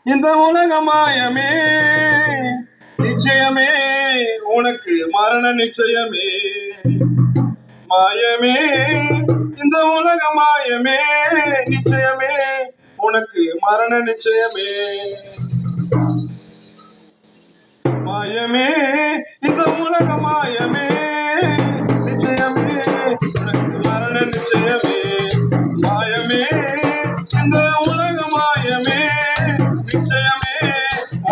இந்த உலக மாயமே நிச்சயமே உனக்கு மரண நிச்சயமே மாயமே இந்த உலக மாயமே நிச்சயமே உனக்கு மரண நிச்சயமே மாயமே இந்த உலக மாயமே நிச்சயமே உனக்கு மரண நிச்சயமே மாயமே இந்த உலக மாயமே நிச்சயமே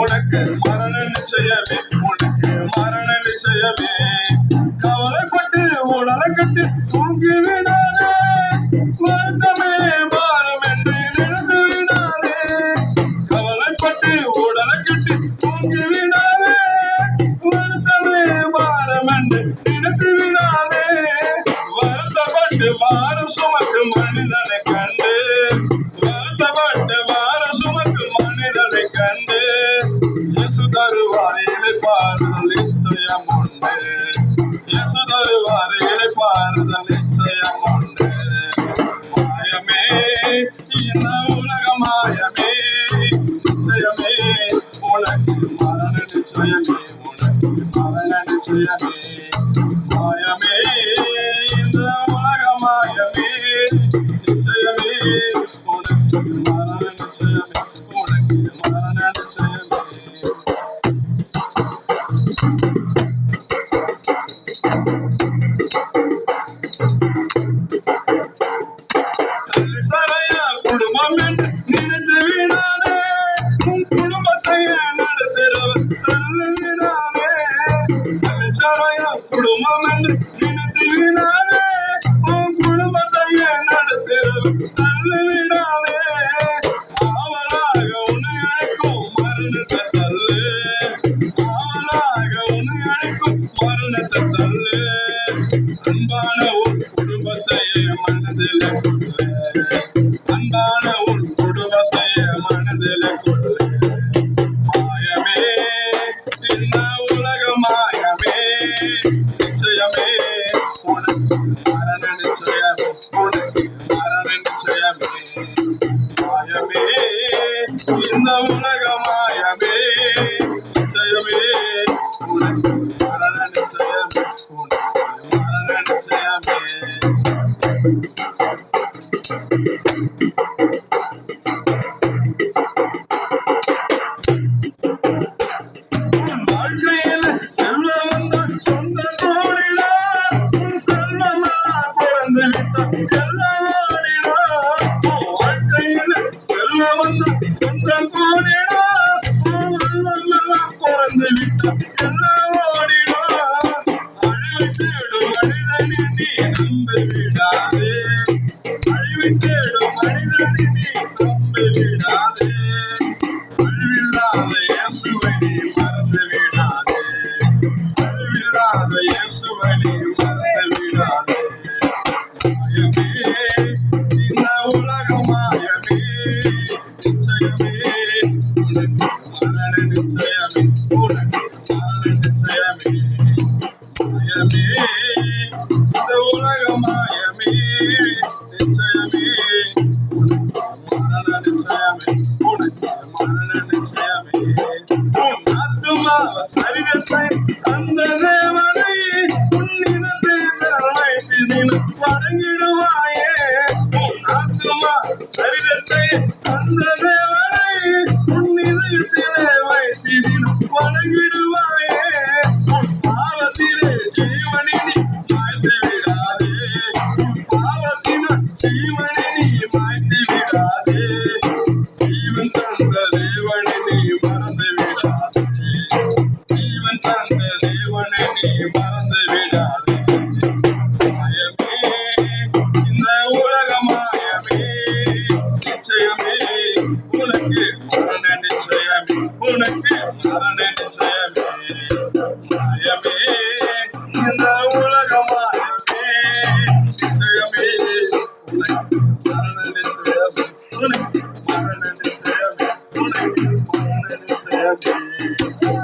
உனக்கு மரண நிச்சயமே உனக்கு மரண நிச்சயமே கவலைப்பட்டு உடலை கட்டு தூங்கி விடாதே வருத்தமே மாறும் என்று நினைத்து விடாதே கவலைப்பட்டு உடலை கட்டு தூங்கி விடாதே வருத்தமே மாறும் என்று நினைத்து விடாதே வருத்தப்பட்டு மாறும் சுமக்கு மனிதனை கண்டு வருத்தப்பட்டு மாறும் சுமக்கு மனிதனை கண்டு இயேசு தருவார் இளைப்பாறுதல் நிச்சயம் உண்டு இயேசு தருவார் இளைப்பாறுதல் நிச்சயம் உண்டு மாயமே இந்த உலக மாயமே நிச்சயமே உனக்கு மரண நிச்சயமே உனக்கு மரண நிச்சயமே மாயமே இந்த உலக மாயமே நிச்சயமே உனக்கு மரண நிச்சயமே உனக்கு மரண நிச்சயமே குடும்பம் என்று நினைத்து விடாதே உன் குடும்பத்தையே நடத்துகிறவர் தள்ளி விடாதே குடும்பம் என்று நினைத்து விடாதே உன் குடும்பத்தையே நடத்துகிறவர் தள்ளி விடாதே அவளாக உன்னை அழைக்கும் மரணத்தை தள்ளு அவளாக உன்னை அழைக்கும் மரணத்தை தள்ளு அன்பான உன் குடும்பத்தையே மனதில் அன்பான உன் குடும்பத்தையே மனதில் கொள்ளு மாயமே இந்த உலக மாயமே நிச்சயமே உனக்கு மரண நிச்சயமே உனக்கு மரண நிச்சயமே மாயமே இந்த உலக மாயமே நிச்சயமே உனக்கு மரண நிச்சயமே உனக்கு மரண நிச்சயமே வாழ்க்கையில் செல்வ வந்த சொந்த தோழிடா உன் செல்வமா பிறந்து விட்ட எல்லாடிடா வாழ்க்கையில் செல்வ வந்த சொந்த தோழிடா உன் செல்வமா பிறந்து விட்ட எல்லாடிடா அழிவை தேடும் மனிதனி நீ நம்பி விடாதே அழிவை தேடும் மனிதனி நீ நம்பி விடாதே அழிவில்லாத இயேசுவை நீ மறந்து விடாதே அழிவில்லாத இயேசுவை நீ மறந்து விடாதே மாயமே இந்த உலக மாயமே நிச்சயமே உனக்கு மரண நிச்சயமே உனக்கு மரண நிச்சயமே மாயமே இந்த உலக மாயமே நிச்சயமே உனக்கு மரண நிச்சயமே உனக்கு மரண நிச்சயமே உன் ஆத்துமா சரீரத்தை அந்த தேவனை உன்னிடத்தை தினம் வணங்கிடுவாயே உன் ஆத்துமா சரீரத்தை அந்த தேவனை உன்னிடத்திலே வைத்து தினம் வணங்கிடுவாயே உன் பாவத்திலே ஜீவனை நீ மாய்த்து விடாதே உன் பாவத்தின ஜீவனை நீ மாய்த்து விடாதே ஜீவன் தந்த தேவனை நீ மறந்து விடாதே ஜீவன் தந்த தேவனை நீ மறந்து விடாதே மாயமே இந்த உலக மாயமே நிச்சயமே உனக்கு மரண நிச்சயமே உனக்கு மரண நிச்சயமே மாயமே இந்த உலக மாயமே நிச்சயமே உனக்கு மரண நிச்சயமே உனக்கு மரண நிச்சயமே உனக்கு மரண நிச்சயமே